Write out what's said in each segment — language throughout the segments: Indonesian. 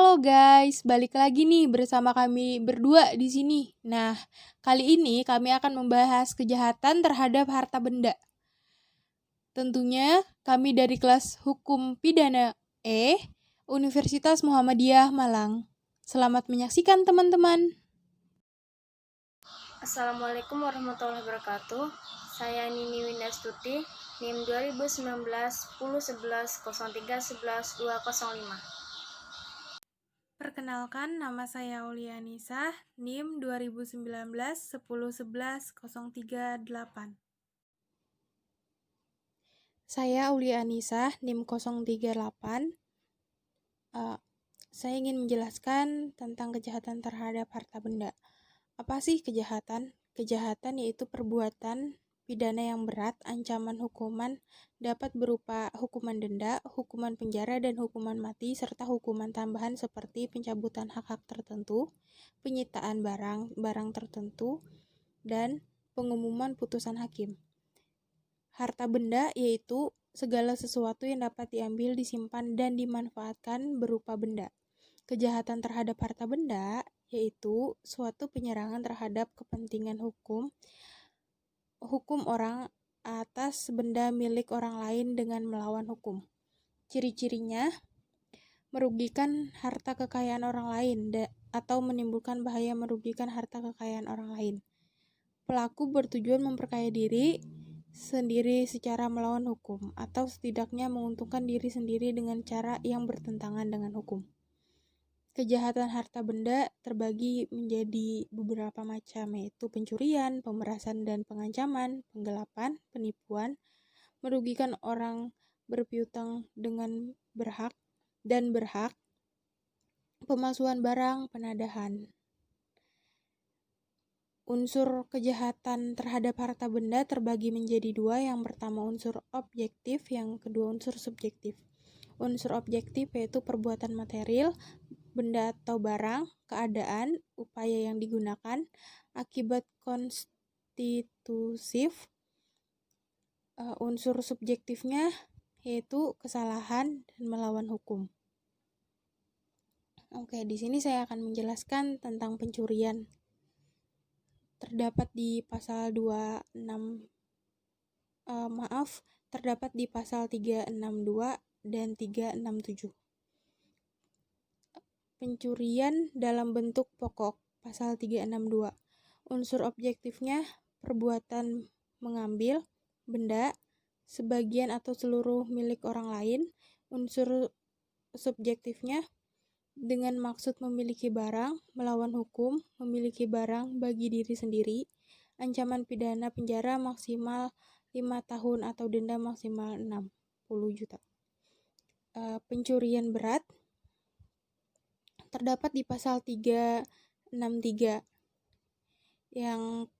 Halo guys, balik lagi nih bersama kami berdua di sini. Nah, kali ini kami akan membahas kejahatan terhadap harta benda. Tentunya kami dari kelas Hukum Pidana Universitas Muhammadiyah Malang. Selamat menyaksikan teman-teman. Assalamualaikum warahmatullahi wabarakatuh. Saya Nini Windastuti, NIM 2019 10 11 03 11 205. Perkenalkan, nama saya Aulia Anissa, NIM 2019 10 11 038. Saya Aulia Anissa, NIM 038. Saya ingin menjelaskan tentang kejahatan terhadap harta benda. Apa sih kejahatan? Kejahatan yaitu perbuatan pidana yang berat, ancaman hukuman dapat berupa hukuman denda, hukuman penjara, dan hukuman mati, serta hukuman tambahan seperti pencabutan hak-hak tertentu, penyitaan barang tertentu, dan pengumuman putusan hakim. Harta benda yaitu segala sesuatu yang dapat diambil, disimpan, dan dimanfaatkan berupa benda. Kejahatan terhadap harta benda yaitu suatu penyerangan terhadap kepentingan hukum orang atas benda milik orang lain dengan melawan hukum. Ciri-cirinya merugikan harta kekayaan orang lain atau menimbulkan bahaya merugikan harta kekayaan orang lain. Pelaku bertujuan memperkaya diri sendiri secara melawan hukum atau setidaknya menguntungkan diri sendiri dengan cara yang bertentangan dengan hukum. Kejahatan harta benda terbagi menjadi beberapa macam, yaitu pencurian, pemerasan dan pengancaman, penggelapan, penipuan, merugikan orang berpiutang dengan berhak, pemalsuan barang, penadahan. Unsur kejahatan terhadap harta benda terbagi menjadi dua, yang pertama unsur objektif, yang kedua unsur subjektif. Unsur objektif yaitu perbuatan material, benda atau barang, keadaan, upaya yang digunakan, akibat konstitutif. Unsur subjektifnya yaitu kesalahan dan melawan hukum. Oke, di sini saya akan menjelaskan tentang pencurian. Terdapat di pasal 362 dan 367. Pencurian dalam bentuk pokok, pasal 362. Unsur objektifnya perbuatan mengambil benda, sebagian atau seluruh milik orang lain. Unsur subjektifnya dengan maksud memiliki barang, melawan hukum, memiliki barang bagi diri sendiri. Ancaman pidana penjara maksimal 5 tahun atau denda maksimal 60 juta. Pencurian berat terdapat di pasal 363. Yang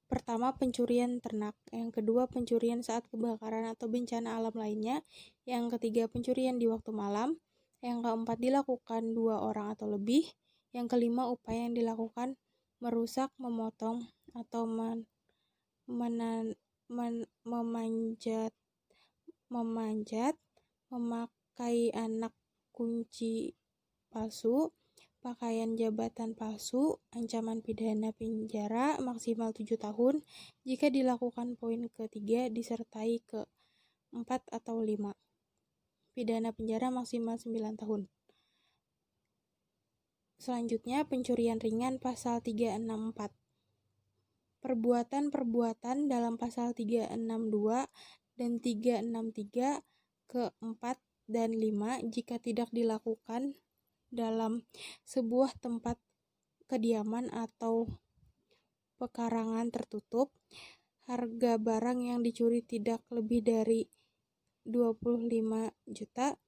pertama pencurian ternak, yang kedua pencurian saat kebakaran atau bencana alam lainnya, yang ketiga pencurian di waktu malam, yang keempat dilakukan 2 orang atau lebih, yang kelima upaya yang dilakukan merusak, memotong, atau memanjat, memakai anak kunci palsu, pakaian jabatan palsu, ancaman pidana penjara maksimal 7 tahun jika dilakukan poin ketiga disertai ke-4 atau 5. Pidana penjara maksimal 9 tahun. Selanjutnya pencurian ringan, pasal 364. Perbuatan-perbuatan dalam pasal 362 dan 363 ke-4 dan 5 jika tidak dilakukan dalam sebuah tempat kediaman atau pekarangan tertutup, harga barang yang dicuri tidak lebih dari 25 juta,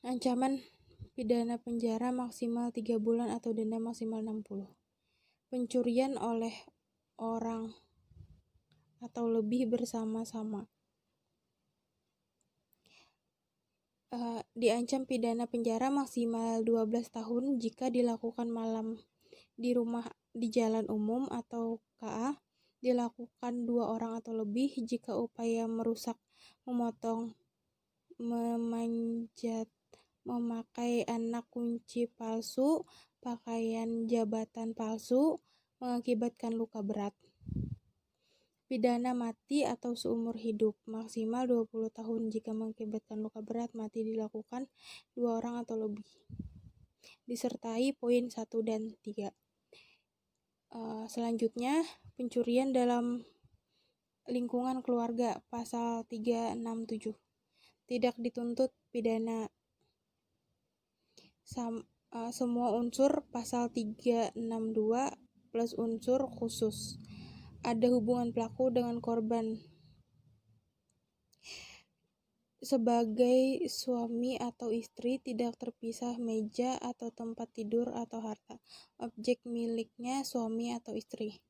ancaman pidana penjara maksimal 3 bulan atau denda maksimal 60. Pencurian oleh orang atau lebih bersama-sama diancam pidana penjara maksimal 12 tahun jika dilakukan malam di rumah di jalan umum atau KA, dilakukan 2 orang atau lebih jika upaya merusak, memotong, memanjat, memakai anak kunci palsu, pakaian jabatan palsu, mengakibatkan luka berat. Pidana mati atau seumur hidup, maksimal 20 tahun jika mengakibatkan luka berat. Mati dilakukan 2 orang atau lebih. Disertai poin 1 dan 3. Selanjutnya, pencurian dalam lingkungan keluarga, pasal 367. Tidak dituntut pidana. Semua unsur pasal 362 plus unsur khusus. Ada hubungan pelaku dengan korban sebagai suami atau istri, tidak terpisah meja atau tempat tidur atau harta objek miliknya suami atau istri.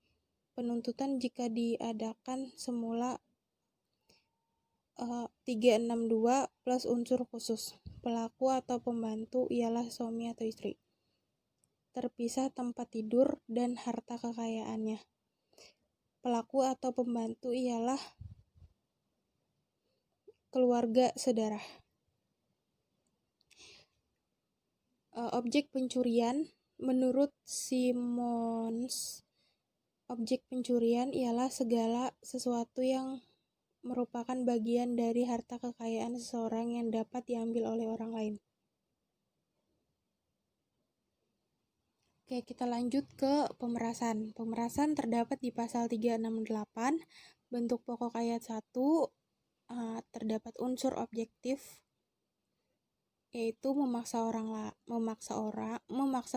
Penuntutan jika diadakan semula 362 plus unsur khusus. Pelaku atau pembantu ialah suami atau istri. Terpisah tempat tidur dan harta kekayaannya. Pelaku atau pembantu ialah keluarga saudara. Objek pencurian, menurut Simons, objek pencurian ialah segala sesuatu yang merupakan bagian dari harta kekayaan seseorang yang dapat diambil oleh orang lain. Oke, kita lanjut ke pemerasan. Pemerasan terdapat di pasal 368, bentuk pokok ayat 1, terdapat unsur objektif, yaitu memaksa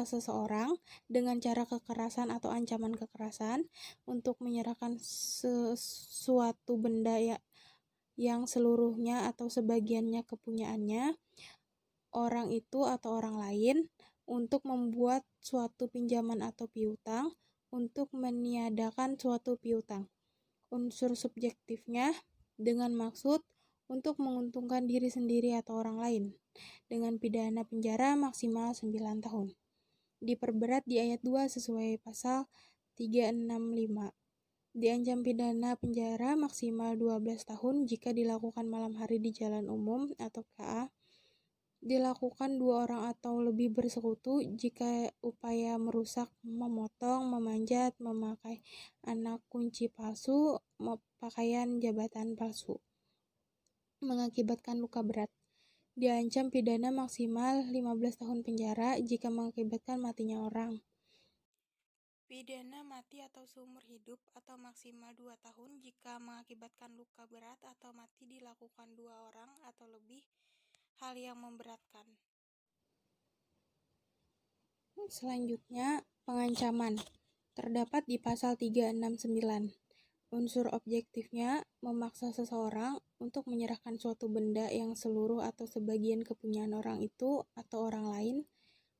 seseorang dengan cara kekerasan atau ancaman kekerasan untuk menyerahkan sesuatu benda yang seluruhnya atau sebagiannya kepunyaannya orang itu atau orang lain, untuk membuat suatu pinjaman atau piutang, untuk meniadakan suatu piutang. Unsur subjektifnya dengan maksud untuk menguntungkan diri sendiri atau orang lain, dengan pidana penjara maksimal 9 tahun. Diperberat di ayat 2 sesuai pasal 365. Diancam pidana penjara maksimal 12 tahun jika dilakukan malam hari di jalan umum atau KA. Dilakukan 2 orang atau lebih bersekutu jika upaya merusak, memotong, memanjat, memakai anak kunci palsu, pakaian jabatan palsu, mengakibatkan luka berat. Diancam pidana maksimal 15 tahun penjara jika mengakibatkan matinya orang. Pidana mati atau seumur hidup atau maksimal 2 tahun jika mengakibatkan luka berat atau mati dilakukan 2 orang atau lebih, hal yang memberatkan. Selanjutnya, pengancaman. Terdapat di pasal 369. Unsur objektifnya memaksa seseorang untuk menyerahkan suatu benda yang seluruh atau sebagian kepunyaan orang itu atau orang lain,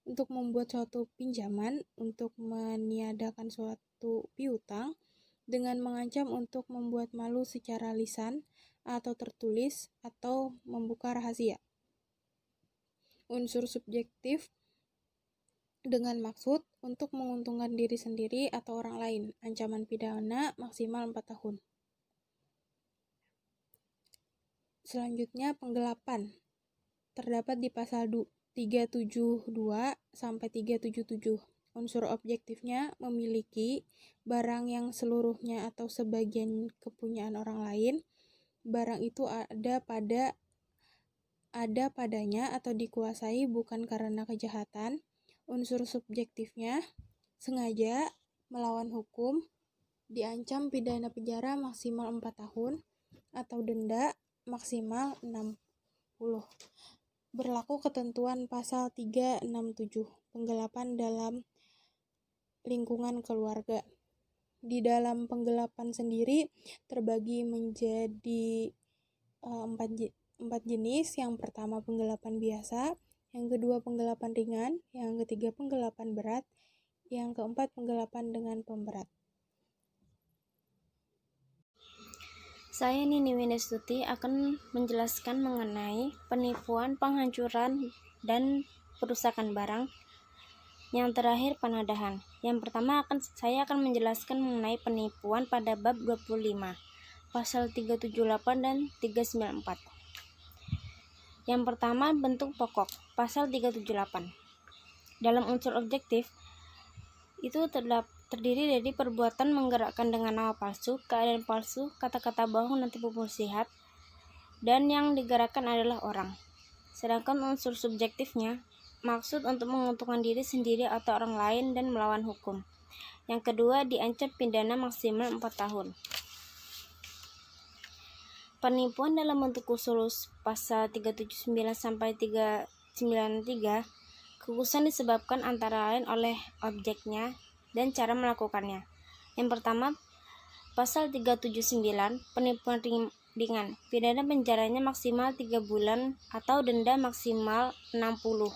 untuk membuat suatu pinjaman, untuk meniadakan suatu piutang, dengan mengancam untuk membuat malu secara lisan atau tertulis, atau membuka rahasia. Unsur subjektif dengan maksud untuk menguntungkan diri sendiri atau orang lain. Ancaman pidana maksimal 4 tahun. Selanjutnya, penggelapan. Terdapat di pasal 372 sampai 377. Unsur objektifnya memiliki barang yang seluruhnya atau sebagian kepunyaan orang lain. Barang itu ada padanya atau dikuasai bukan karena kejahatan. Unsur subjektifnya sengaja melawan hukum, diancam pidana penjara maksimal 4 tahun atau denda maksimal 60. Berlaku ketentuan pasal 367, penggelapan dalam lingkungan keluarga. Di dalam penggelapan sendiri terbagi menjadi 4 jenis. Yang pertama penggelapan biasa, yang kedua penggelapan ringan, yang ketiga penggelapan berat, yang keempat penggelapan dengan pemberat. Saya Nini Windastuti akan menjelaskan mengenai penipuan, penghancuran, dan perusakan barang. Yang terakhir penadahan. Yang pertama saya akan menjelaskan mengenai penipuan pada bab 25, pasal 378 dan 394. Yang pertama, bentuk pokok, pasal 378. Dalam unsur objektif, itu terdiri dari perbuatan menggerakkan dengan nama palsu, keadaan palsu, kata-kata bohong dan tipu muslihat, dan yang digerakkan adalah orang. Sedangkan unsur subjektifnya, maksud untuk menguntungkan diri sendiri atau orang lain dan melawan hukum. Yang kedua, diancam pidana maksimal 4 tahun. Penipuan dalam bentuk khusus pasal 379 sampai 393, kekhususan disebabkan antara lain oleh objeknya dan cara melakukannya. Yang pertama, pasal 379, penipuan ringan, pidana penjaranya maksimal 3 bulan atau denda maksimal 60.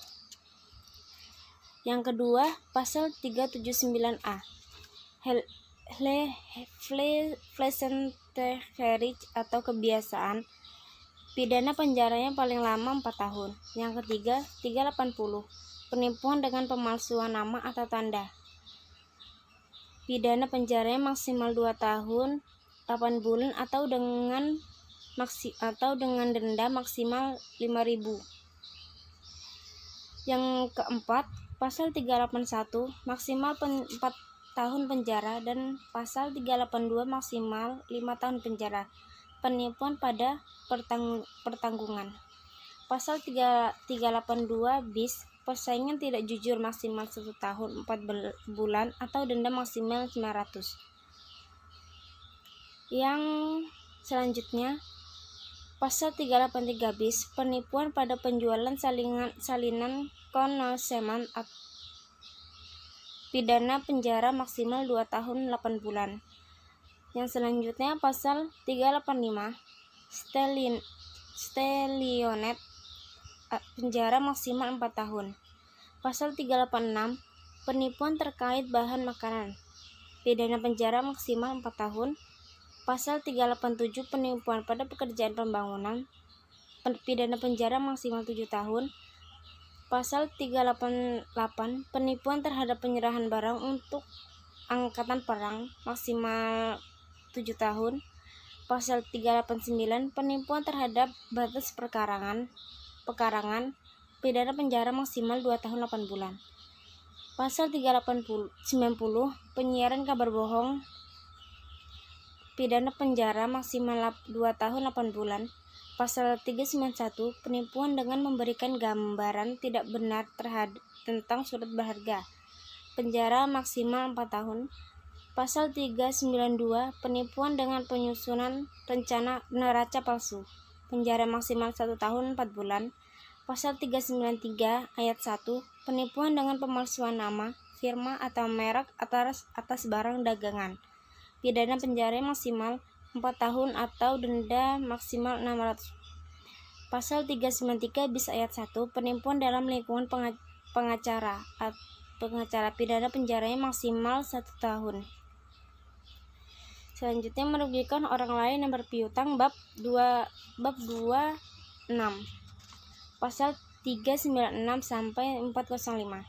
Yang kedua, pasal 379A, Flesenteferich atau kebiasaan, pidana penjaranya paling lama 4 tahun. Yang ketiga, 380, penipuan dengan pemalsuan nama atau tanda, pidana penjaranya maksimal 2 tahun, 8 bulan atau dengan denda maksimal 5.000. Yang keempat, pasal 381 maksimal 4 tahun penjara dan pasal 382 maksimal 5 tahun penjara. Penipuan pada pertanggungan. Pasal 382 bis, persaingan tidak jujur maksimal 1 tahun 4 bulan atau denda maksimal 500. Yang selanjutnya, pasal 383 bis, penipuan pada penjualan salinan konsumen, pidana penjara maksimal 2 tahun 8 bulan. Yang selanjutnya, pasal 385 stelionet, penjara maksimal 4 tahun. Pasal 386 penipuan terkait bahan makanan, pidana penjara maksimal 4 tahun. Pasal 387 penipuan pada pekerjaan pembangunan, pidana penjara maksimal 7 tahun. Pasal 388 penipuan terhadap penyerahan barang untuk angkatan perang, maksimal 7 tahun. Pasal 389 penipuan terhadap batas pekarangan, pidana penjara maksimal 2 tahun 8 bulan. Pasal 390 penyiaran kabar bohong, pidana penjara maksimal 2 tahun 8 bulan. Pasal 391 penipuan dengan memberikan gambaran tidak benar tentang surat berharga, penjara maksimal 4 tahun. Pasal 392 penipuan dengan penyusunan rencana neraca palsu, penjara maksimal 1 tahun 4 bulan. Pasal 393 ayat 1 penipuan dengan pemalsuan nama, firma atau merek atas barang dagangan, pidana penjara maksimal 4 tahun atau denda maksimal 600. Pasal 393 bis ayat 1 penipuan dalam lingkungan pengacara, pidana penjaranya maksimal 1 tahun. Selanjutnya, merugikan orang lain yang berpiutang, bab 26. Pasal 396 sampai 405.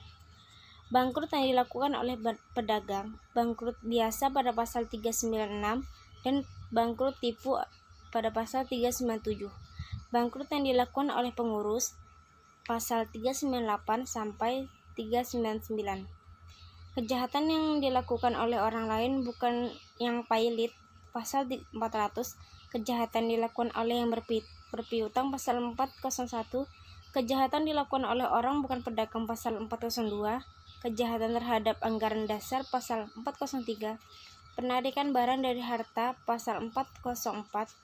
Bangkrut yang dilakukan oleh pedagang, bangkrut biasa pada pasal 396 dan bangkrut tipu pada pasal 397. Bangkrut yang dilakukan oleh pengurus, pasal 398 sampai 399. Kejahatan yang dilakukan oleh orang lain bukan yang pailit, pasal 400. Kejahatan dilakukan oleh yang berpiutang, pasal 401. Kejahatan dilakukan oleh orang bukan pedagang, pasal 402. Kejahatan terhadap anggaran dasar, pasal 403. Penarikan barang dari harta, pasal 404.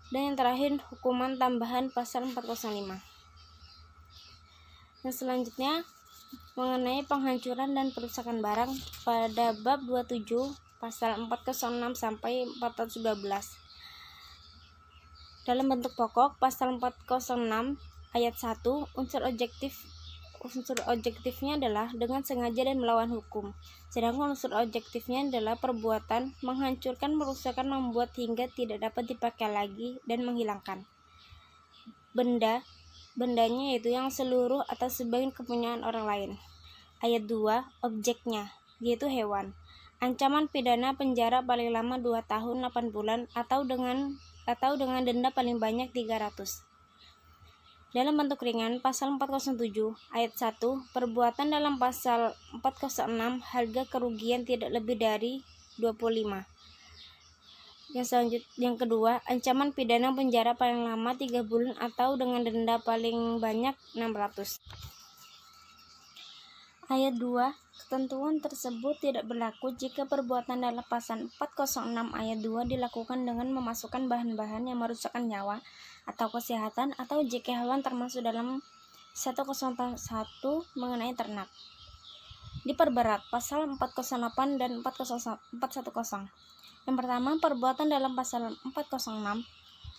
Dan yang terakhir, hukuman tambahan, pasal 405. Yang selanjutnya, mengenai penghancuran dan perusakan barang pada bab 27 pasal 406 sampai 412. Dalam bentuk pokok, pasal 406 ayat 1, unsur objektifnya adalah dengan sengaja dan melawan hukum. Sedangkan unsur objektifnya adalah perbuatan menghancurkan, merusakkan, membuat hingga tidak dapat dipakai lagi dan menghilangkan. Bendanya yaitu yang seluruh atau sebagian kepunyaan orang lain. Ayat 2, objeknya yaitu hewan. Ancaman pidana penjara paling lama 2 tahun 8 bulan atau dengan denda paling banyak 300. Dalam bentuk ringan, pasal 407 ayat 1, perbuatan dalam pasal 406 harga kerugian tidak lebih dari 25. Yang kedua, ancaman pidana penjara paling lama 3 bulan atau dengan denda paling banyak 600. Ayat 2, ketentuan tersebut tidak berlaku jika perbuatan dalam pasal 406 ayat 2 dilakukan dengan memasukkan bahan-bahan yang merusakkan nyawa atau kesehatan atau jika hewan termasuk dalam 101 mengenai ternak. Diperberat pasal 408 dan 410. Yang pertama, perbuatan dalam pasal 406.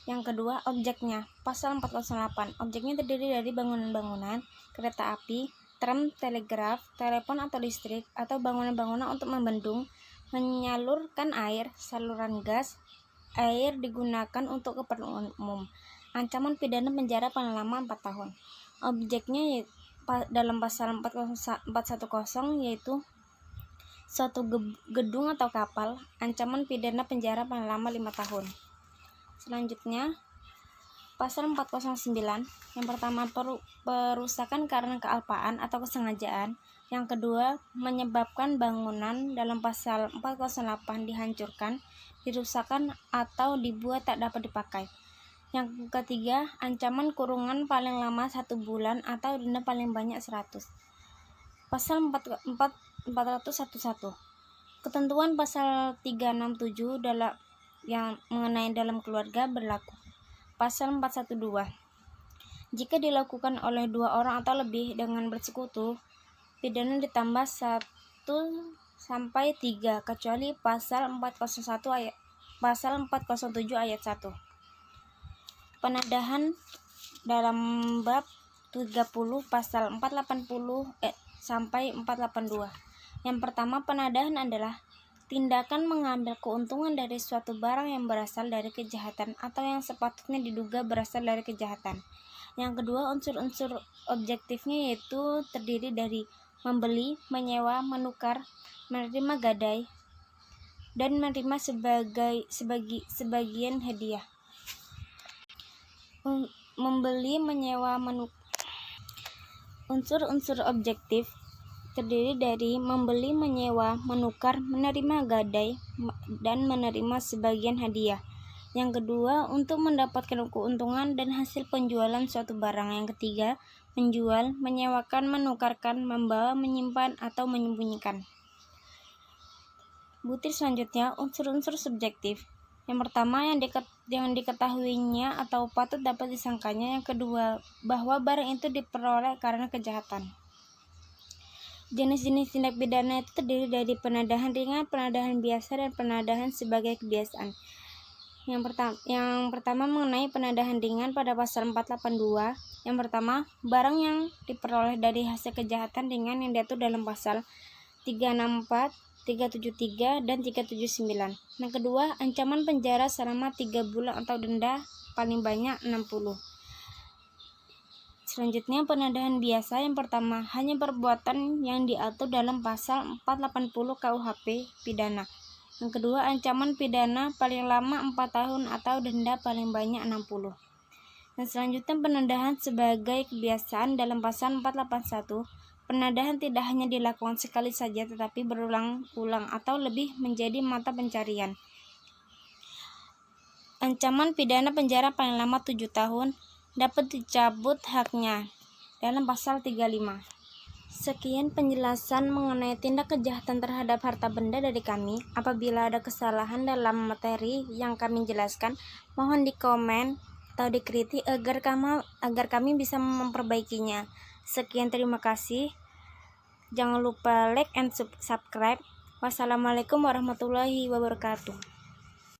Yang kedua, objeknya. Pasal 408. Objeknya terdiri dari bangunan-bangunan, kereta api, tram, telegraf, telepon atau listrik, atau bangunan-bangunan untuk membendung, menyalurkan air, saluran gas, air digunakan untuk keperluan umum. Ancaman pidana penjara paling lama 4 tahun. Objeknya dalam pasal 410 yaitu suatu gedung atau kapal, ancaman pidana penjara paling lama 5 tahun. Selanjutnya, pasal 409. Yang pertama, perusakan karena kealpaan atau kesengajaan. Yang kedua, menyebabkan bangunan dalam pasal 408 dihancurkan, dirusakkan atau dibuat tak dapat dipakai. Yang ketiga, ancaman kurungan paling lama 1 bulan atau denda paling banyak 100. Pasal 411. Ketentuan pasal 367 yang mengenai dalam keluarga berlaku. Pasal 412. Jika dilakukan oleh 2 orang atau lebih dengan bersekutu, pidana ditambah 1 sampai 3 kecuali pasal 407 ayat 1. Penadahan dalam bab 30 pasal 480 sampai 482. Yang pertama, penadahan adalah tindakan mengambil keuntungan dari suatu barang yang berasal dari kejahatan atau yang sepatutnya diduga berasal dari kejahatan. Yang kedua, unsur-unsur objektifnya yaitu terdiri dari membeli, menyewa, menukar, menerima gadai, dan menerima sebagian hadiah. Membeli, menyewa, menukar. Unsur-unsur objektif terdiri dari membeli, menyewa, menukar, menerima gadai, dan menerima sebagian hadiah. Yang kedua, untuk mendapatkan keuntungan dan hasil penjualan suatu barang. Yang ketiga, menjual, menyewakan, menukarkan, membawa, menyimpan, atau menyembunyikan. Butir selanjutnya, unsur-unsur subjektif. Yang pertama, yang diketahuinya atau patut dapat disangkanya. Yang kedua, bahwa barang itu diperoleh karena kejahatan. Jenis-jenis tindak pidana itu terdiri dari penadahan ringan, penadahan biasa, dan penadahan sebagai kebiasaan. Yang pertama mengenai penadahan ringan pada pasal 482. Yang pertama, barang yang diperoleh dari hasil kejahatan ringan yang diatur dalam pasal 364, 373, dan 379. Yang kedua, ancaman penjara selama 3 bulan atau denda paling banyak 60. Selanjutnya, penadahan biasa. Yang pertama, hanya perbuatan yang diatur dalam pasal 480 KUHP pidana. Yang kedua, ancaman pidana paling lama 4 tahun atau denda paling banyak 60. Dan selanjutnya, penadahan sebagai kebiasaan dalam pasal 481. Penadahan tidak hanya dilakukan sekali saja tetapi berulang-ulang atau lebih menjadi mata pencarian. Ancaman pidana penjara paling lama 7 tahun, dapat dicabut haknya dalam pasal 35. Sekian penjelasan mengenai tindak kejahatan terhadap harta benda dari kami. Apabila ada kesalahan dalam materi yang kami jelaskan, mohon dikomen atau dikritik agar kami bisa memperbaikinya. Sekian, terima kasih. Jangan lupa like and subscribe. Wassalamualaikum warahmatullahi wabarakatuh.